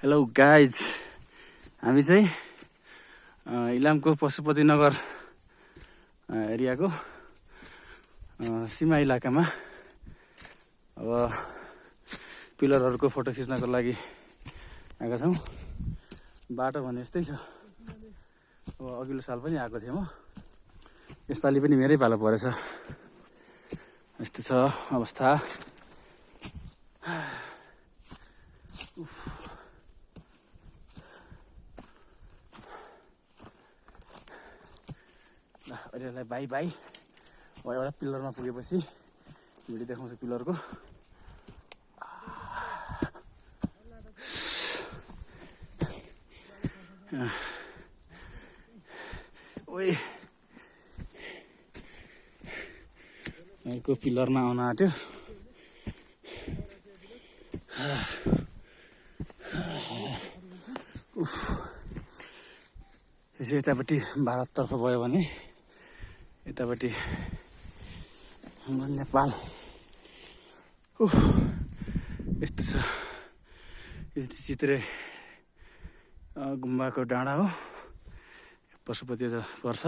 Hello guys, हामी चाहिँ इलामको पशुपतिनगर एरियाको सीमा इलाकामा अब पिलरहरूको फोटो खिच्नको लागि आएका छौँ। बाटो भने यस्तै छ। अब अघिल्लो साल पनि आएको थिएँ म, यसपालि पनि मेरै पालो परेछ। यस्तो छ अवस्था। अहिले बाई बाई। अब एउटा पिलरमा पुगेपछि भिडियो देखाउँछु पिलरको। ओइ अर्को पिलरमा आउन आँट्यो। यसो यतापट्टि भारततर्फ गयो भने यतापट्टि नेपाल। यस्तो छ। यो चित्रे गुम्बाको डाँडा हो, पशुपति पर्छ।